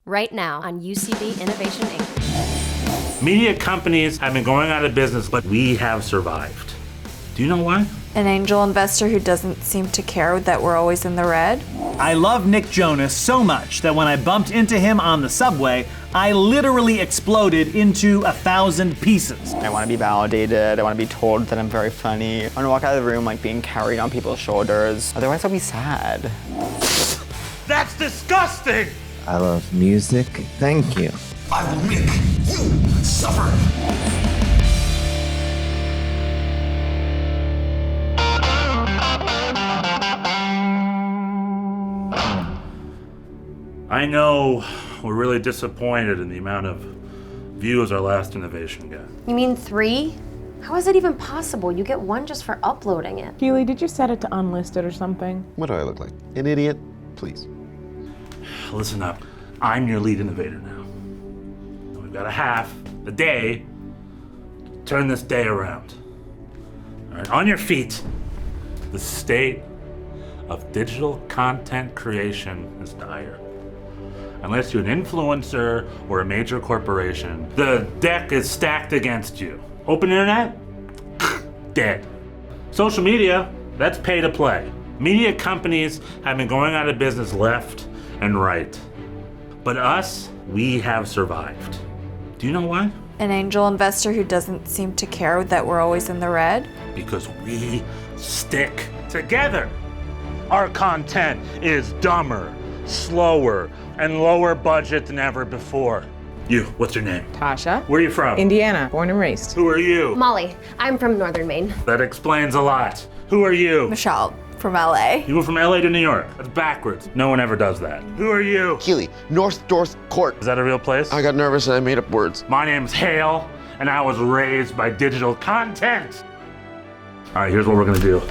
right now on UCB Innovation Inc. Media companies have been going out of business, but we have survived. Do you know why? An angel investor who doesn't seem to care that we're always in the red. I love Nick Jonas so much that when I bumped into him on the subway, I literally exploded into 1,000 pieces. I want to be validated. I want to be told that I'm very funny. I want to walk out of the room like being carried on people's shoulders. Otherwise, I'll be sad. That's disgusting! I love music. Thank you. I will make you suffer. I know we're really disappointed in the amount of views our last innovation got. You mean 3? How is it even possible? You get 1 just for uploading it. Keely, did you set it to unlisted or something? What do I look like? An idiot? Please. Listen up. I'm your lead innovator now. We've got a day, to turn this day around. All right, on your feet. The state of digital content creation is dire. Unless you're an influencer or a major corporation, the deck is stacked against you. Open internet? Dead. Social media, that's pay to play. Media companies have been going out of business left and right. But us, we have survived. Do you know why? An angel investor who doesn't seem to care that we're always in the red. Because we stick together. Our content is dumber, slower, and lower budget than ever before. You, what's your name? Tasha. Where are you from? Indiana, born and raised. Who are you? Molly, I'm from Northern Maine. That explains a lot. Who are you? Michelle from LA. You moved from LA to New York. That's backwards. No one ever does that. Who are you? Keely, North Court. Is that a real place? I got nervous and I made up words. My name's Hale, and I was raised by digital content. All right, here's what we're gonna do.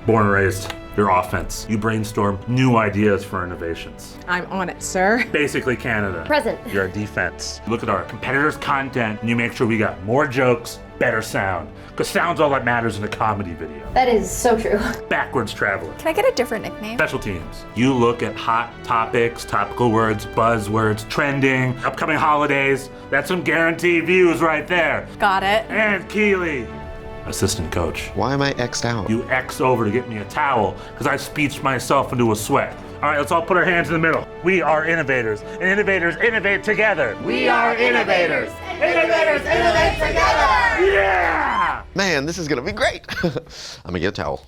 Born and raised. Your offense. You brainstorm new ideas for innovations. I'm on it, sir. Basically Canada. Present. You're a defense. You look at our competitors' content and you make sure we got more jokes, better sound. Because sound's all that matters in a comedy video. That is so true. Backwards traveler. Can I get a different nickname? Special teams. You look at hot topics, topical words, buzzwords, trending, upcoming holidays. That's some guaranteed views right there. Got it. And Keely. Assistant coach. Why am I X'd out? You X over to get me a towel because I speeched myself into a sweat. All right, let's all put our hands in the middle. We are innovators, and innovators innovate together. We are innovators. Innovators innovate together. Yeah! Man, this is gonna be great. I'm gonna get a towel.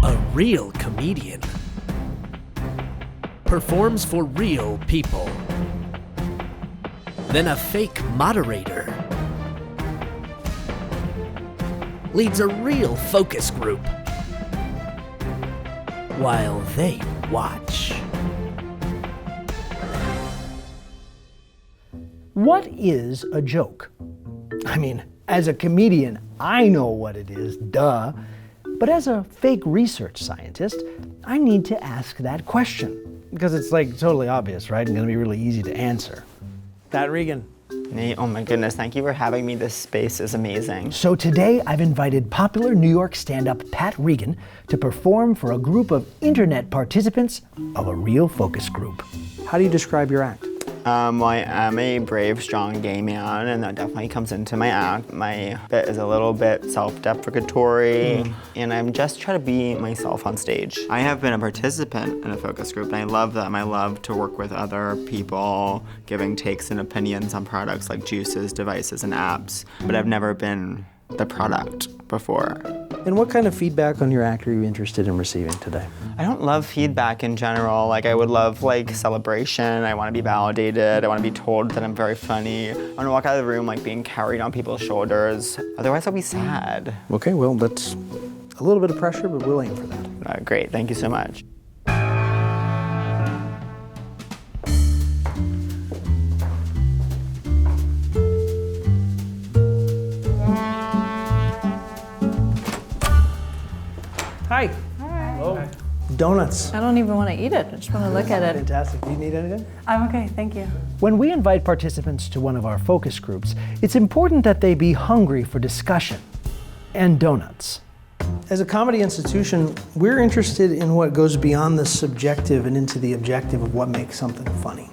A real comedian performs for real people. Then a fake moderator leads a real focus group while they watch. What is a joke? I mean, as a comedian, I know what it is, duh. But as a fake research scientist, I need to ask that question. Because it's like totally obvious, right? And gonna be really easy to answer. Pat Regan. Nate, oh my goodness, thank you for having me. This space is amazing. So today I've invited popular New York stand-up Pat Regan to perform for a group of internet participants of a real focus group. How do you describe your act? Well, I am a brave, strong gay man, and that definitely comes into my act. My bit is a little bit self-deprecatory, and I'm just trying to be myself on stage. I have been a participant in a focus group, and I love them. I love to work with other people, giving takes and opinions on products like juices, devices, and apps, but I've never been the product before. And what kind of feedback on your act are you interested in receiving today? I don't love feedback in general. Like, I would love celebration. I want to be validated. I want to be told that I'm very funny. I want to walk out of the room like being carried on people's shoulders. Otherwise, I'll be sad. Okay, well, that's a little bit of pressure, but we'll aim for that. Great, thank you so much. Hi. Hi. Hello. Donuts. I don't even want to eat it. I just want to look at it. Fantastic. Do you need anything? I'm okay, thank you. When we invite participants to one of our focus groups, it's important that they be hungry for discussion and donuts. As a comedy institution, we're interested in what goes beyond the subjective and into the objective of what makes something funny.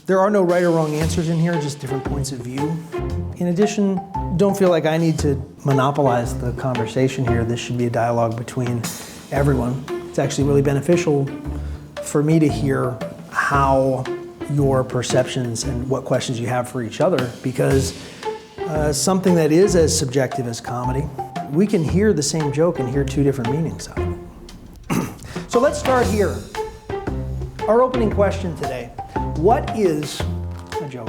There are no right or wrong answers in here, just different points of view. In addition, don't feel like I need to monopolize the conversation here. This should be a dialogue between everyone. It's actually really beneficial for me to hear how your perceptions and what questions you have for each other, because something that is as subjective as comedy, we can hear the same joke and hear two different meanings of it. So let's start here. Our opening question today: what is a joke?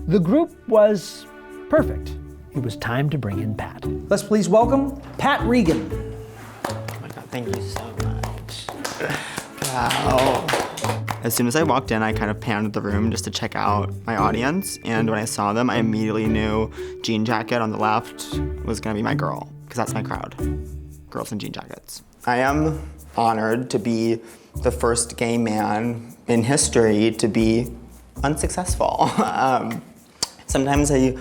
The group was perfect. It was time to bring in Pat. Let's please welcome Pat Regan. Oh my God, thank you so much. Wow. As soon as I walked in, I kind of panned the room just to check out my audience. And when I saw them, I immediately knew jean jacket on the left was gonna be my girl, because that's my crowd, girls in jean jackets. I am honored to be the first gay man in history to be unsuccessful. Sometimes I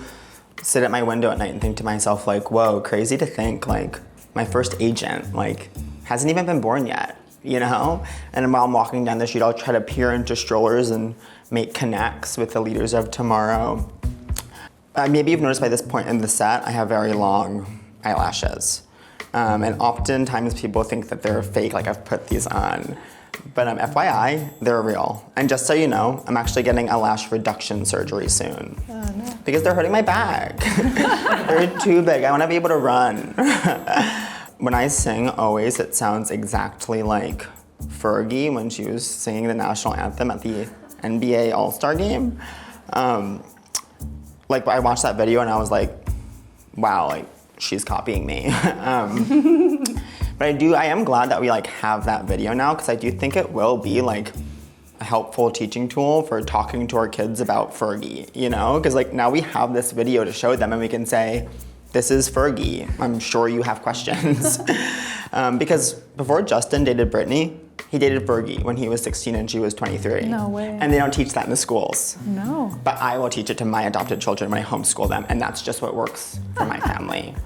sit at my window at night and think to myself, like, whoa, crazy to think, like, my first agent, like, hasn't even been born yet, you know? And while I'm walking down the street, I'll try to peer into strollers and make connects with the leaders of tomorrow. Maybe you've noticed by this point in the set, I have very long eyelashes. And oftentimes people think that they're fake, like I've put these on. But FYI, they're real. And just so you know, I'm actually getting a lash reduction surgery soon. Oh, no. Because they're hurting my back. They're too big. I want to be able to run. When I sing, always, it sounds exactly like Fergie when she was singing the national anthem at the NBA All-Star game. Like, I watched that video and I was like, wow, like, she's copying me. But I am glad that we like have that video now, because I do think it will be like a helpful teaching tool for talking to our kids about Fergie, you know? Because like now we have this video to show them and we can say, this is Fergie. I'm sure you have questions. Because before Justin dated Britney, he dated Fergie when he was 16 and she was 23. No way. And they don't teach that in the schools. No. But I will teach it to my adopted children when I homeschool them, and that's just what works for my family.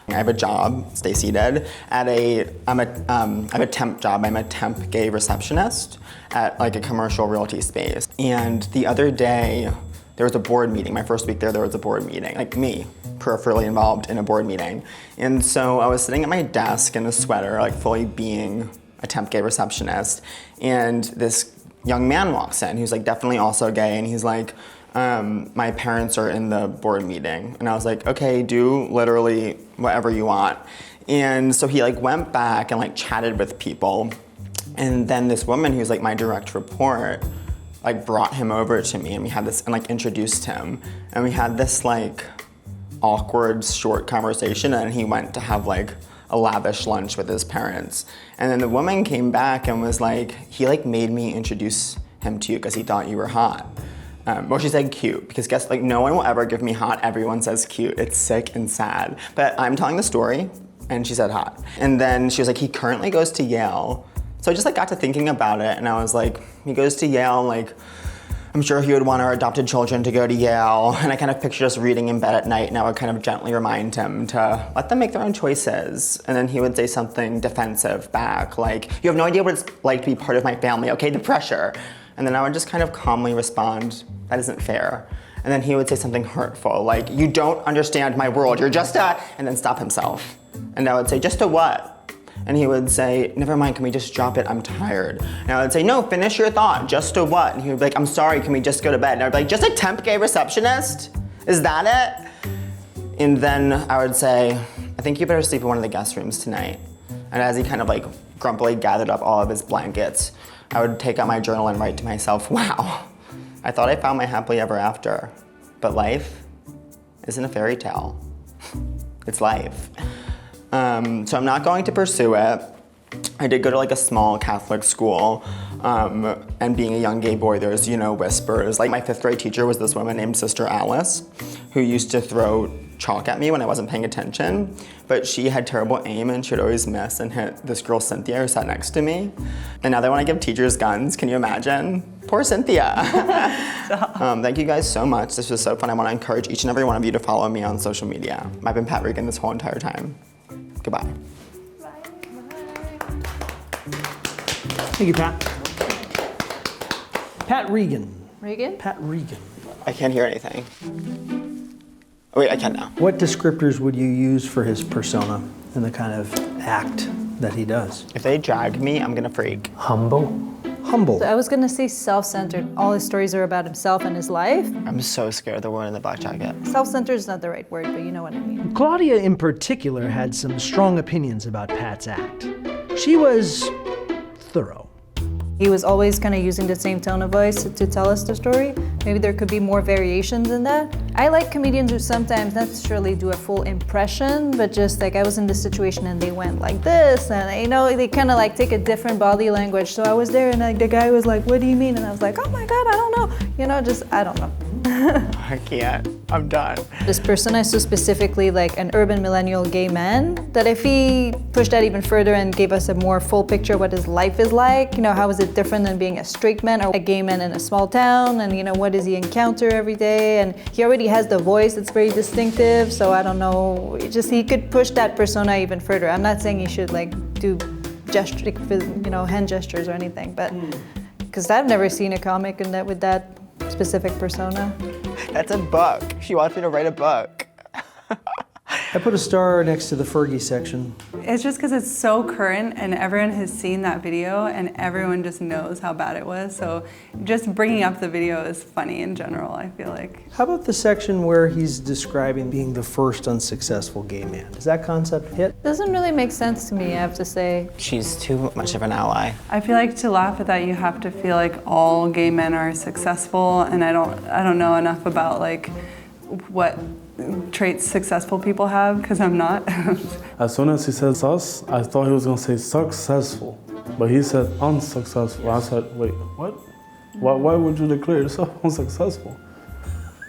I have a job, stay seated, I have a temp job. I'm a temp gay receptionist at like a commercial realty space. And the other day, there was a board meeting. My first week there was a board meeting, like me, peripherally involved in a board meeting. And so I was sitting at my desk in a sweater, like fully being a temp gay receptionist. And this young man walks in, who's like definitely also gay, and he's like, my parents are in the board meeting. And I was like, okay, do literally whatever you want. And so he like went back and like chatted with people. And then this woman who's like my direct report, like brought him over to me, and we had this, and like introduced him. And we had this like awkward short conversation, and he went to have like a lavish lunch with his parents. And then the woman came back and was like, he like made me introduce him to you because he thought you were hot. Well, she said cute, because guess, like, no one will ever give me hot. Everyone says cute. It's sick and sad. But I'm telling the story, and she said hot. And then she was like, he currently goes to Yale. So I just like got to thinking about it, and I was like, he goes to Yale, like, I'm sure he would want our adopted children to go to Yale. And I kind of pictured us reading in bed at night, and I would kind of gently remind him to let them make their own choices. And then he would say something defensive back, like, you have no idea what it's like to be part of my family, okay, the pressure. And then I would just kind of calmly respond, that isn't fair. And then he would say something hurtful, like, you don't understand my world, you're just a, and then stop himself. And I would say, just a what? And he would say, never mind, can we just drop it, I'm tired. And I would say, no, finish your thought, just a what? And he would be like, I'm sorry, can we just go to bed? And I would be like, just a temp gay receptionist? Is that it? And then I would say, I think you better sleep in one of the guest rooms tonight. And as he kind of like grumpily gathered up all of his blankets, I would take out my journal and write to myself, wow, I thought I found my happily ever after, but life isn't a fairy tale. It's life. So I'm not going to pursue it. I did go to like a small Catholic school, and being a young gay boy, there's, you know, whispers. Like my 5th grade teacher was this woman named Sister Alice, who used to throw chalk at me when I wasn't paying attention, but she had terrible aim and she would always miss and hit this girl Cynthia who sat next to me. And now they want to give teachers guns, can you imagine? Poor Cynthia. Thank you guys so much. This was so fun. I want to encourage each and every one of you to follow me on social media. I've been Pat Regan this whole entire time. Goodbye. Thank you, Pat. Pat Regan. Regan? Pat Regan. I can't hear anything. Oh, wait, I can now. What descriptors would you use for his persona and the kind of act that he does? If they drag me, I'm gonna freak. Humble. Humble. So I was gonna say self-centered. All his stories are about himself and his life. I'm so scared of the word in the black jacket. Self-centered is not the right word, but you know what I mean. Claudia in particular had some strong opinions about Pat's act. She was thorough. He was always kind of using the same tone of voice to tell us the story. Maybe there could be more variations in that. I like comedians who sometimes not necessarily do a full impression, but just like I was in this situation and they went like this, and you know, they kind of like take a different body language. So I was there and like the guy was like, "What do you mean?" And I was like, "Oh my God, I don't know." You know, just, I don't know. I can't, I'm done. This persona is so specifically like an urban millennial gay man that if he pushed that even further and gave us a more full picture of what his life is like, you know, how is it different than being a straight man or a gay man in a small town, and you know, what does he encounter every day? And he already has the voice that's very distinctive, so I don't know, just he could push that persona even further. I'm not saying he should like do gesture, you know, hand gestures or anything, but because I've never seen a comic in that with that specific persona. That's a book. She wants me to write a book. I put a star next to the Fergie section. It's just because it's so current and everyone has seen that video and everyone just knows how bad it was. So just bringing up the video is funny in general, I feel like. How about the section where he's describing being the first unsuccessful gay man? Does that concept hit? Doesn't really make sense to me, I have to say. She's too much of an ally. I feel like to laugh at that, you have to feel like all gay men are successful, and I don't know enough about like what traits successful people have, because I'm not. As soon as he said sus, I thought he was gonna say successful, but he said unsuccessful. I said, wait, what? Why would you declare yourself unsuccessful?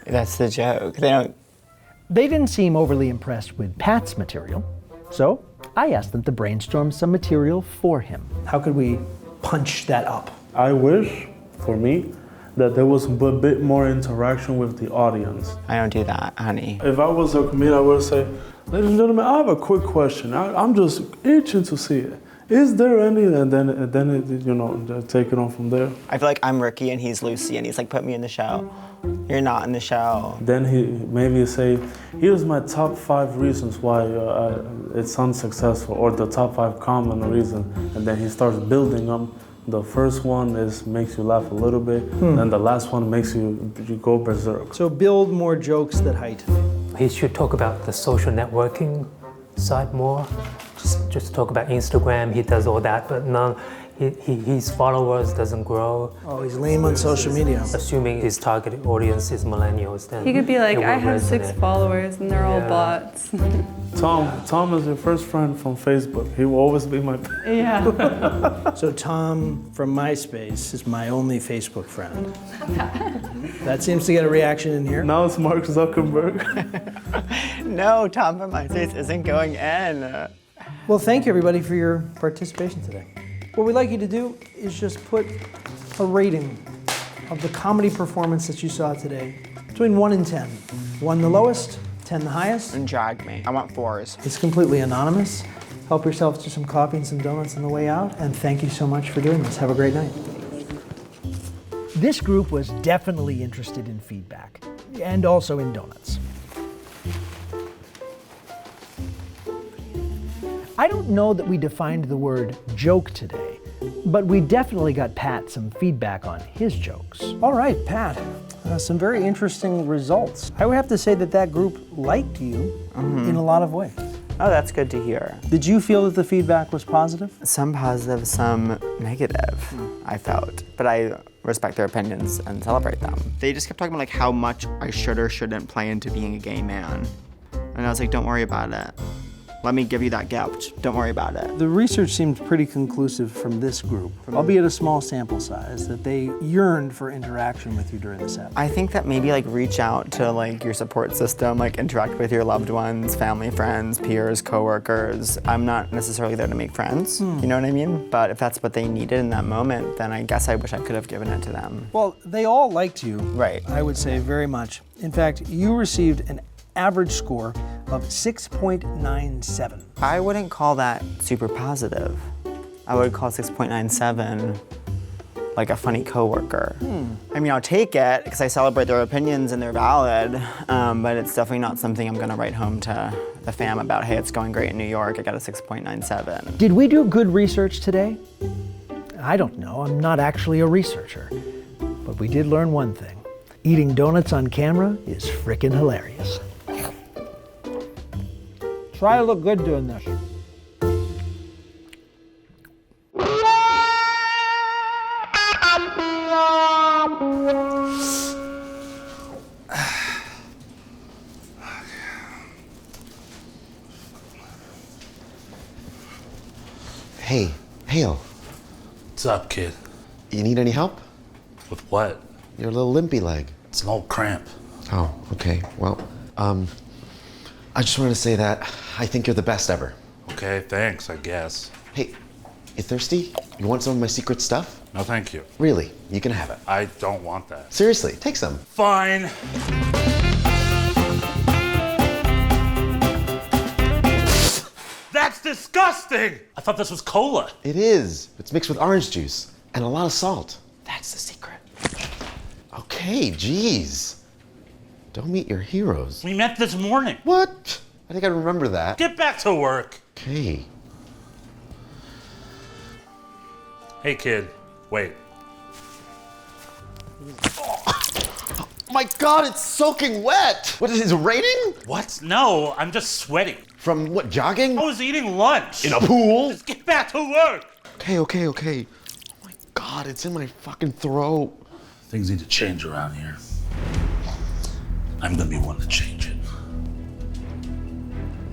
That's the joke. They didn't seem overly impressed with Pat's material, so I asked them to brainstorm some material for him. How could we punch that up? I wish, for me, that there was a bit more interaction with the audience. I don't do that, honey. If I was a comedian, I would say, ladies and gentlemen, I have a quick question. I'm just itching to see it. Is there any? And then it, you know, take it on from there. I feel like I'm Ricky and he's Lucy, and he's like, put me in the show. You're not in the show. Then he maybe say, here's my top 5 reasons why it's unsuccessful, or the top 5 common reasons, and then he starts building them. The first one makes you laugh a little bit, and the last one makes you go berserk. So build more jokes that heighten. He should talk about the social networking side more. Just talk about Instagram. He does all that, but his followers doesn't grow. Oh, he's lame on social media. Assuming his target audience is millennials, then He could be like, it will I have resonate. 6 followers and they're all bots. Tom is your first friend from Facebook. He will always be my Yeah. So Tom from MySpace is my only Facebook friend. That seems to get a reaction in here. Now it's Mark Zuckerberg. No, Tom from MySpace isn't going in. Well, thank you everybody for your participation today. What we'd like you to do is just put a rating of the comedy performance that you saw today between 1 and 10. 1 the lowest, 10 the highest. And drag me. I want 4s. It's completely anonymous. Help yourselves to some coffee and some donuts on the way out, and thank you so much for doing this. Have a great night. This group was definitely interested in feedback, and also in donuts. I don't know that we defined the word joke today, but we definitely got Pat some feedback on his jokes. All right, Pat, some very interesting results. I would have to say that group liked you in a lot of ways. Oh, that's good to hear. Did you feel that the feedback was positive? Some positive, some negative, I felt. But I respect their opinions and celebrate them. They just kept talking about like how much I should or shouldn't play into being a gay man. And I was like, don't worry about it. let me give you that gift. Don't worry about it. The research seemed pretty conclusive from this group, albeit a small sample size, that they yearned for interaction with you during the set. I think that maybe like reach out to like your support system, like interact with your loved ones, family, friends, peers, coworkers. I'm not necessarily there to make friends, you know what I mean? But if that's what they needed in that moment, then I guess I wish I could have given it to them. Well, they all liked you. Right. I would say very much. In fact, you received an average score of 6.97. I wouldn't call that super positive. I would call 6.97 like a funny coworker. I mean, I'll take it because I celebrate their opinions and they're valid, but it's definitely not something I'm gonna write home to the fam about, hey, it's going great in New York, I got a 6.97. Did we do good research today? I don't know, I'm not actually a researcher. But we did learn one thing. Eating donuts on camera is frickin' hilarious. Try to look good doing this. Hey, Hale. What's up, kid? You need any help? With what? Your little limpy leg. It's an old cramp. Oh, okay. Well, I just wanted to say that I think you're the best ever. Okay, thanks, I guess. Hey, you thirsty? You want some of my secret stuff? No, thank you. Really, you can have it. I don't want that. Seriously, take some. Fine. That's disgusting! I thought this was cola. It is. It's mixed with orange juice and a lot of salt. That's the secret. Okay, geez. Don't meet your heroes. We met this morning. What? I think I remember that. Get back to work. Okay. Hey, kid, wait. Oh, my God, it's soaking wet. What is it raining? What? No, I'm just sweating. From what, jogging? I was eating lunch. In a pool? Just get back to work. Okay. Oh my God, it's in my fucking throat. Things need to change around here. I'm gonna be one to change it.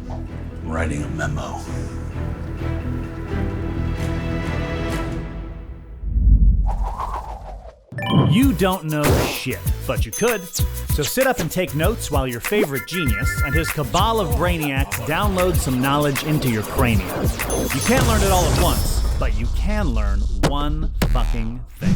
I'm writing a memo. You don't know shit, but you could. So sit up and take notes while your favorite genius and his cabal of brainiacs download some knowledge into your cranium. You can't learn it all at once, but you can learn one fucking thing.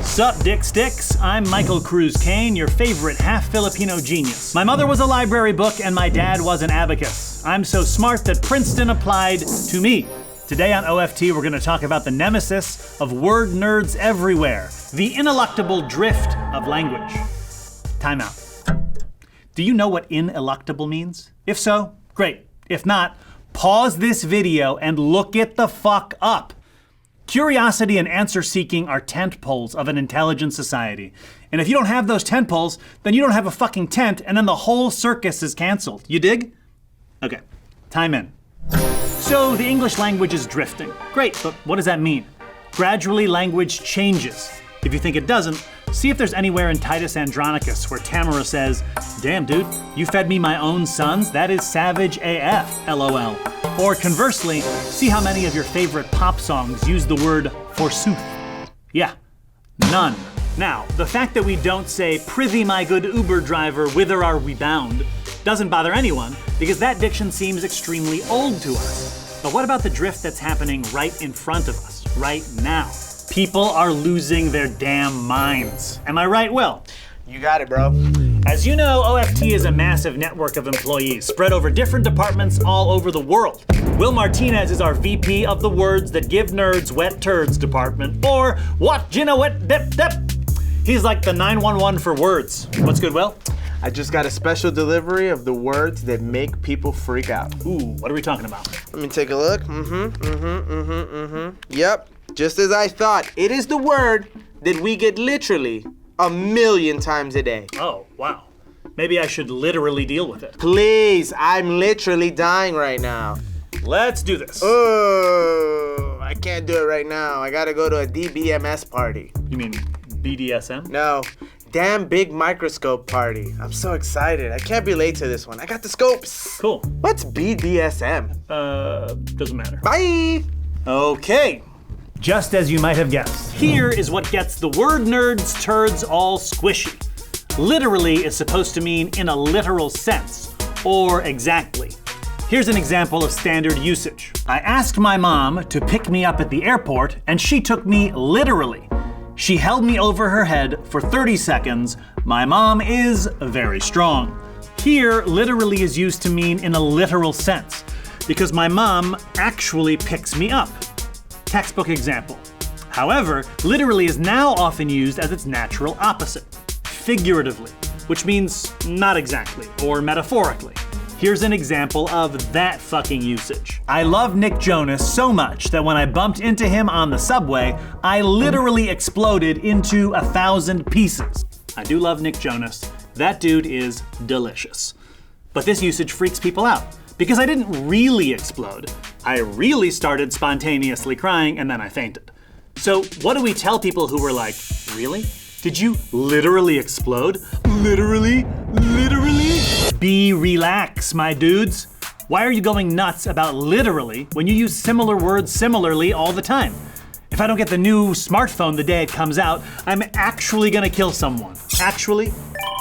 Sup, Dick Sticks? I'm Michael Cruz Kane, your favorite half-Filipino genius. My mother was a library book and my dad was an abacus. I'm so smart that Princeton applied to me. Today on OFT, we're gonna talk about the nemesis of word nerds everywhere, the ineluctable drift of language. Time out. Do you know what ineluctable means? If so, great. If not, pause this video and look it the fuck up. Curiosity and answer seeking are tent poles of an intelligent society. And if you don't have those tent poles, then you don't have a fucking tent, and then the whole circus is canceled. You dig? Okay, time in. So the English language is drifting. Great, but what does that mean? Gradually, language changes. If you think it doesn't, see if there's anywhere in Titus Andronicus where Tamara says, "Damn, dude, you fed me my own sons? That is savage AF, LOL." Or conversely, see how many of your favorite pop songs use the word forsooth. Yeah, none. Now, the fact that we don't say, "Prithee, my good Uber driver, whither are we bound?" doesn't bother anyone, because that diction seems extremely old to us. But what about the drift that's happening right in front of us, right now? People are losing their damn minds. Am I right, Will? You got it, bro. As you know, OFT is a massive network of employees spread over different departments all over the world. Will Martinez is our VP of the Words That Give Nerds Wet Turds department, or What Gina Wet Dip Dip. He's like the 911 for words. What's good, Will? I just got a special delivery of the words that make people freak out. Ooh, what are we talking about? Let me take a look. Yep, just as I thought. It is the word that we get literally 1,000,000 times a day. Oh, wow. Maybe I should literally deal with it. Please, I'm literally dying right now. Let's do this. Oh, I can't do it right now. I gotta go to a DBMS party. You mean BDSM? No, damn big microscope party. I'm so excited. I can't be late to this one. I got the scopes. Cool. What's BDSM? Doesn't matter. Bye. Okay. Just as you might have guessed, here is what gets the word nerds turds all squishy. Literally is supposed to mean in a literal sense, or exactly. Here's an example of standard usage. I asked my mom to pick me up at the airport, and she took me literally. She held me over her head for 30 seconds. My mom is very strong. Here, literally is used to mean in a literal sense, because my mom actually picks me up. Textbook example. However, literally is now often used as its natural opposite, figuratively, which means not exactly or metaphorically. Here's an example of that fucking usage. I love Nick Jonas so much that when I bumped into him on the subway, I literally exploded into 1,000 pieces. I do love Nick Jonas. That dude is delicious. But this usage freaks people out because I didn't really explode. I really started spontaneously crying and then I fainted. So what do we tell people who were like, really? Did you literally explode? Literally? Literally? Be relax, my dudes. Why are you going nuts about literally when you use similar words similarly all the time? If I don't get the new smartphone the day it comes out, I'm actually gonna kill someone. Actually?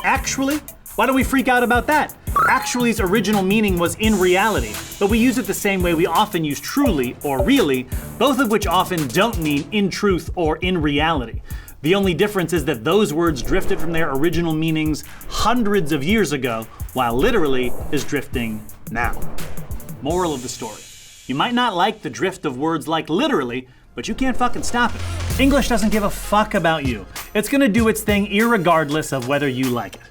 Actually? Why don't we freak out about that? Actually's original meaning was in reality, but we use it the same way we often use truly or really, both of which often don't mean in truth or in reality. The only difference is that those words drifted from their original meanings hundreds of years ago, while literally is drifting now. Moral of the story. You might not like the drift of words like literally, but you can't fucking stop it. English doesn't give a fuck about you. It's gonna do its thing irregardless of whether you like it.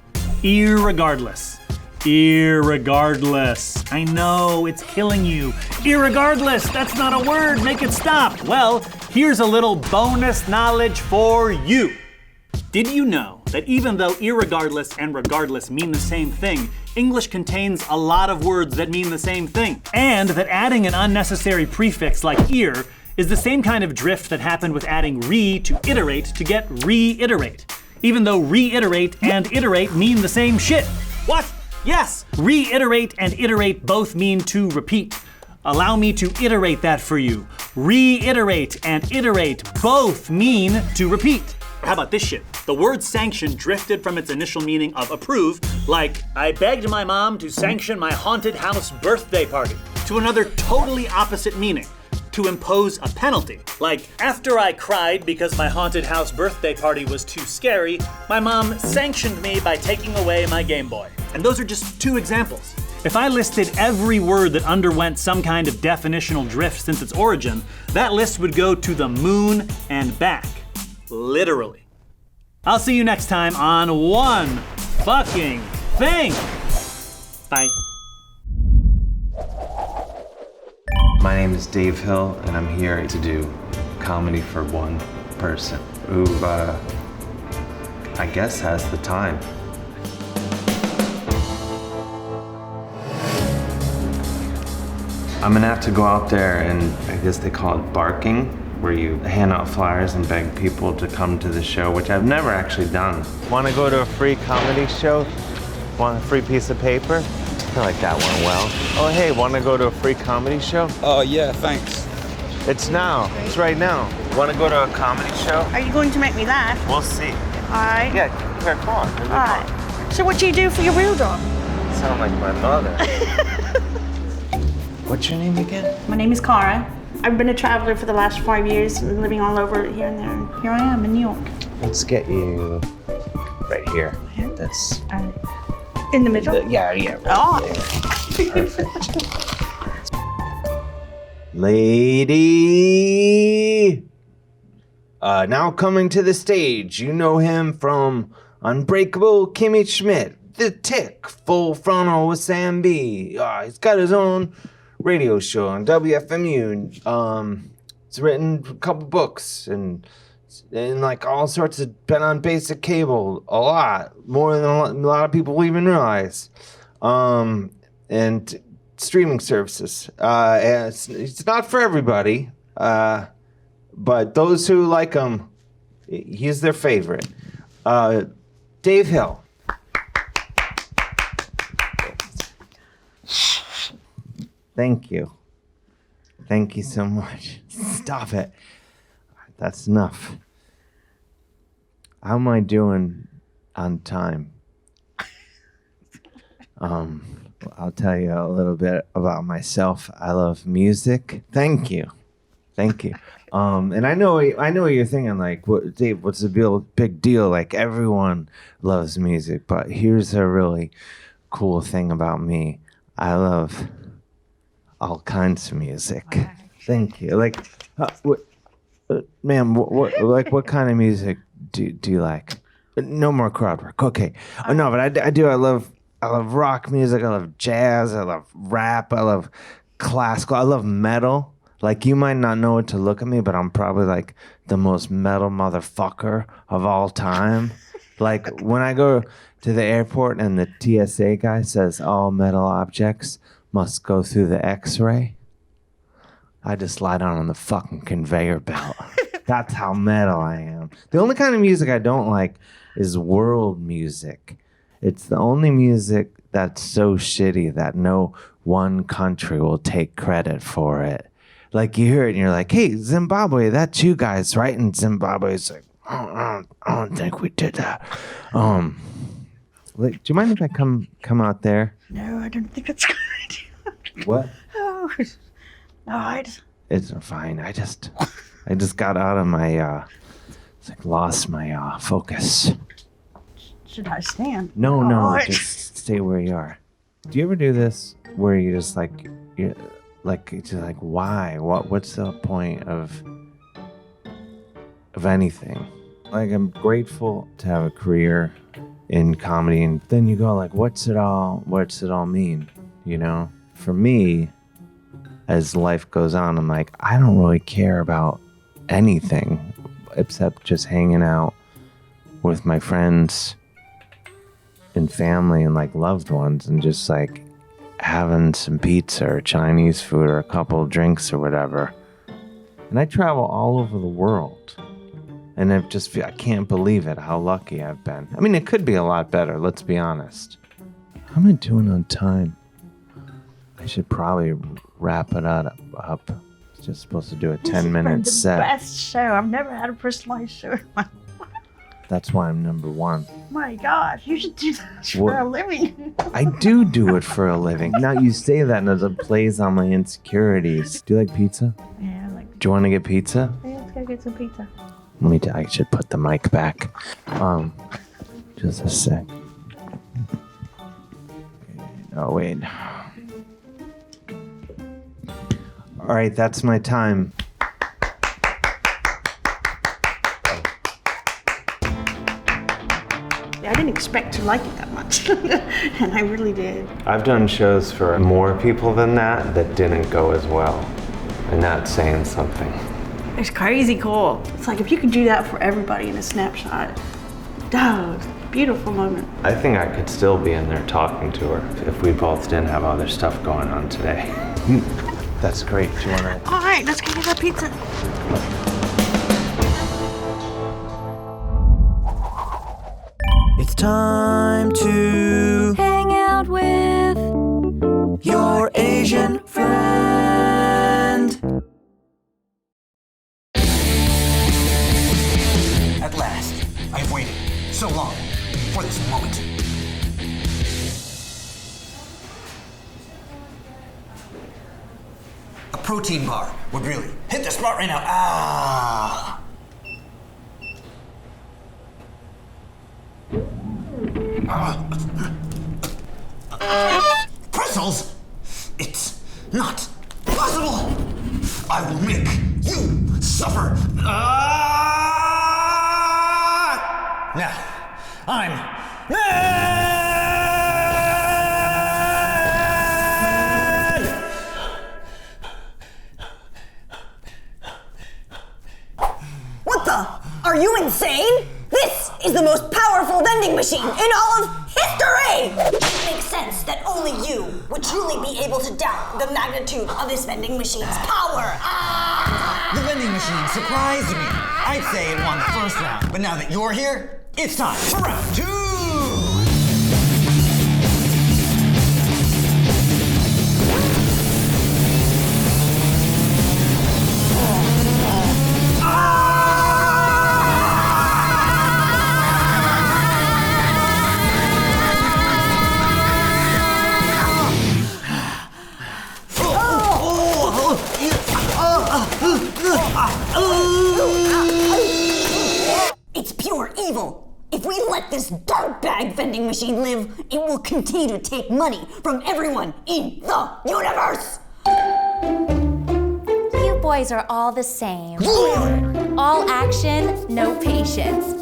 Irregardless. Irregardless. I know, it's killing you. Irregardless, that's not a word, make it stop. Well, here's a little bonus knowledge for you. Did you know that even though irregardless and regardless mean the same thing, English contains a lot of words that mean the same thing? And that adding an unnecessary prefix like ear is the same kind of drift that happened with adding re to iterate to get reiterate, even though reiterate and iterate mean the same shit. What? Yes, reiterate and iterate both mean to repeat. Allow me to iterate that for you. Reiterate and iterate both mean to repeat. How about this shit? The word sanction drifted from its initial meaning of approve, like, I begged my mom to sanction my haunted house birthday party, to another totally opposite meaning, to impose a penalty. Like, after I cried because my haunted house birthday party was too scary, my mom sanctioned me by taking away my Game Boy. And those are just two examples. If I listed every word that underwent some kind of definitional drift since its origin, that list would go to the moon and back. Literally. I'll see you next time on One Fucking Thing. Bye. My name is Dave Hill, and I'm here to do comedy for one person who, I guess, has the time. I'm gonna have to go out there and I guess they call it barking, where you hand out flyers and beg people to come to the show, which I've never actually done. Want to go to a free comedy show? Want a free piece of paper? I feel like that went well. Oh, hey, want to go to a free comedy show? Oh, yeah, thanks. It's now. It's right now. Want to go to a comedy show? Are you going to make me laugh? We'll see. All right. Yeah, here, come on. All right. So what do you do for your real job? You sound like my mother. What's your name again? My name is Cara. I've been a traveler for the last 5 years, living all over here and there. Here I am in New York. Let's get you right here. That's in the middle? Yeah. Right Perfect. Lady. Now coming to the stage, you know him from Unbreakable Kimmy Schmidt, The Tick, Full Frontal with Sam B. He's got his own radio show on WFMU. He's written a couple books and like all sorts of, been on basic cable a lot, more than a lot of people even realize. And streaming services. It's not for everybody, but those who like him, he's their favorite. Dave Hale. Thank you. Thank you so much. Stop it. That's enough. How am I doing on time? I'll tell you a little bit about myself. I love music. Thank you. And I know what you're thinking, like, what, Dave, what's the big deal? Like, everyone loves music, but here's a really cool thing about me. I love all kinds of music. Thank you. Like, ma'am, what kind of music do you like? No more crowd work. Okay. No, but I do. I love rock music. I love jazz. I love rap. I love classical. I love metal. Like, you might not know what to look at me, but I'm probably like the most metal motherfucker of all time. Like, when I go to the airport and the TSA guy says all metal objects must go through the X-ray, I just lie down on the fucking conveyor belt. That's how metal I am. The only kind of music I don't like is world music. It's the only music that's so shitty that no one country will take credit for it. Like, you hear it and you're like, hey, Zimbabwe, that's you guys, right? And Zimbabwe's like, I don't think we did that. Like, do you mind if I come out there? No, I don't think that's a good idea. What? Oh, no, It's fine. I just got out of my, lost my focus. Should I stand? No, just stay where you are. Do you ever do this where you just why? What's the point of anything? Like, I'm grateful to have a career in comedy, and then you go like, what's it all mean? You know? For me, as life goes on, I'm like, I don't really care about anything except just hanging out with my friends and family and like loved ones, and just like having some pizza or Chinese food or a couple of drinks or whatever. And I travel all over the world, and I can't believe it, how lucky I've been. I mean, it could be a lot better, let's be honest. How am I doing on time? I should probably wrap it up. It's just supposed to do a 10-minute set. Best show. I've never had a personalized show in my life. That's why I'm number one. My gosh, you should do that for a living. I do it for a living. Now you say that and it plays on my insecurities. Do you like pizza? Yeah, I like. Do you want to get pizza? Yeah, let's go get some pizza. I should put the mic back. Just a sec. Oh, wait. All right, that's my time. I didn't expect to like it that much, and I really did. I've done shows for more people than that didn't go as well, and that's saying something. It's crazy cool. It's like if you could do that for everybody in a snapshot. Oh, beautiful moment. I think I could still be in there talking to her if we both didn't have other stuff going on today. That's great. Do you want to? All right, let's go get that pizza. It's time to hang out with your Asian friend. At last, I've waited so long for this moment. A protein bar would really hit the spot right now. Ah! Pretzels? It's not possible! I will make you suffer! Now, I'm mad! What the? Are you insane? This is the most powerful vending machine in all of history! It makes sense that only you would truly be able to doubt the magnitude of this vending machine's power. The vending machine surprised me. I'd say it won the first round, but now that you're here, it's time for round 2! vending machine live, it will continue to take money from everyone in the universe! You boys are all the same. All action, no patience.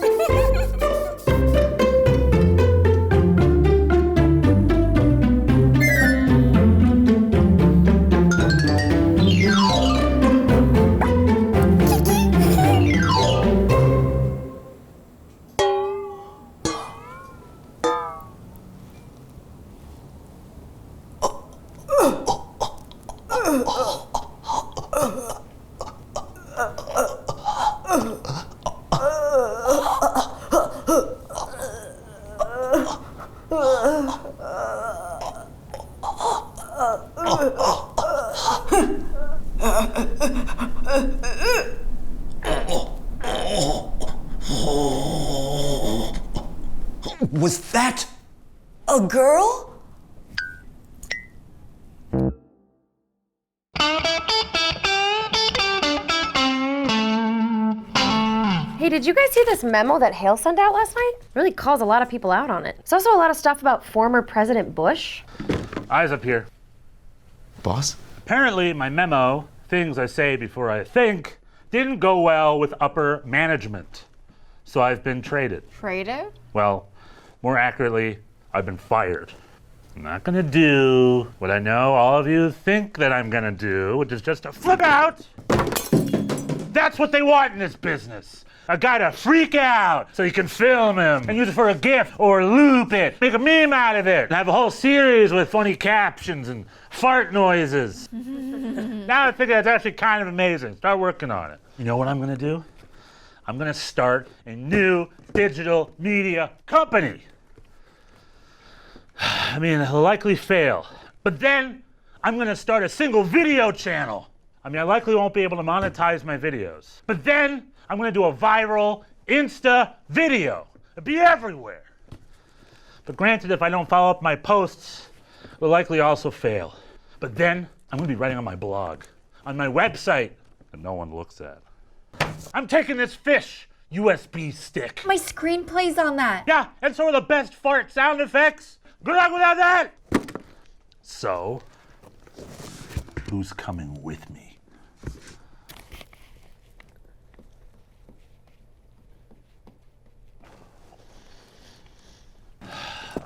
Was that a girl? Hey, did you guys see this memo that Hale sent out last night? Really calls a lot of people out on it. There's also a lot of stuff about former President Bush. Eyes up here. Boss? Apparently, my memo, things I say before I think, didn't go well with upper management. So I've been traded. Traded? Well, more accurately, I've been fired. I'm not gonna do what I know all of you think that I'm gonna do, which is just to flip out. That's what they want in this business. A guy to freak out so you can film him and use it for a GIF or loop it, make a meme out of it, and have a whole series with funny captions and fart noises. Now I think that's actually kind of amazing. Start working on it. You know what I'm gonna do? I'm gonna start a new digital media company. I mean, it'll likely fail, but then I'm gonna start a single video channel. I mean, I likely won't be able to monetize my videos, but then I'm gonna do a viral Insta video. It'll be everywhere. But granted, if I don't follow up my posts, it'll likely also fail. But then I'm gonna be writing on my blog, on my website that no one looks at. I'm taking this fish USB stick. My screenplay's on that. Yeah, and so are the best fart sound effects. Good luck without that. So, who's coming with me?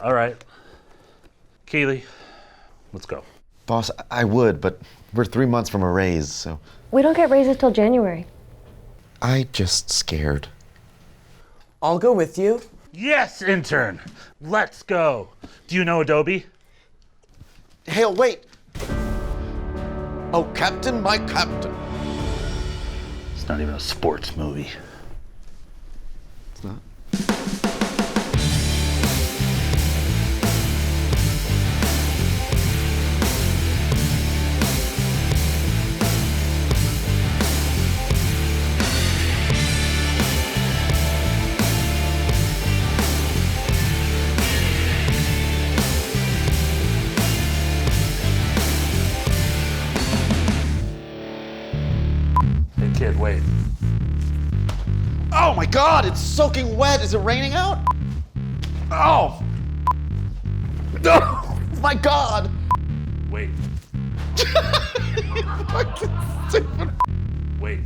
All right. Keely, let's go. Boss, I would, but we're 3 months from a raise, so. We don't get raises till January. I just scared. I'll go with you. Yes, intern. Let's go. Do you know Adobe? Hale, wait. Oh, Captain, my Captain. It's not even a sports movie. It's not. Hey, kid, wait. Oh my God, it's soaking wet. Is it raining out? Oh! Oh my God! Wait. Wait.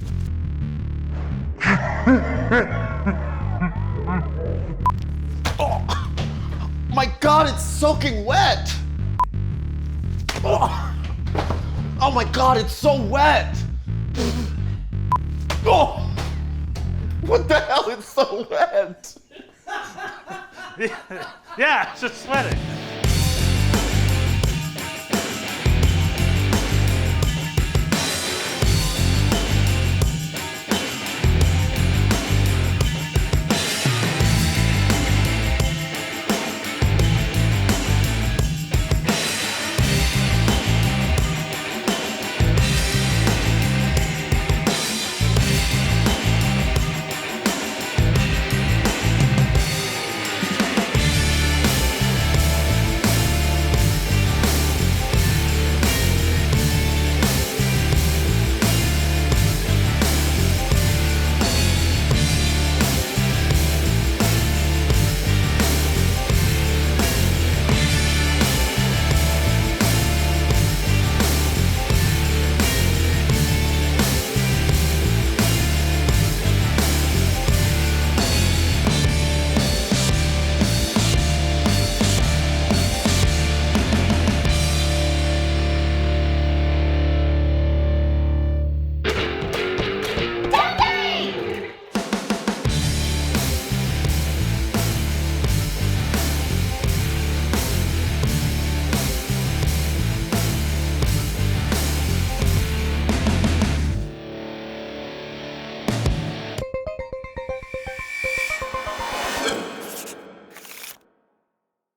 Oh my God, it's soaking wet! Oh my God, it's so wet! Oh! What the hell? It's so wet! Yeah, it's just sweating.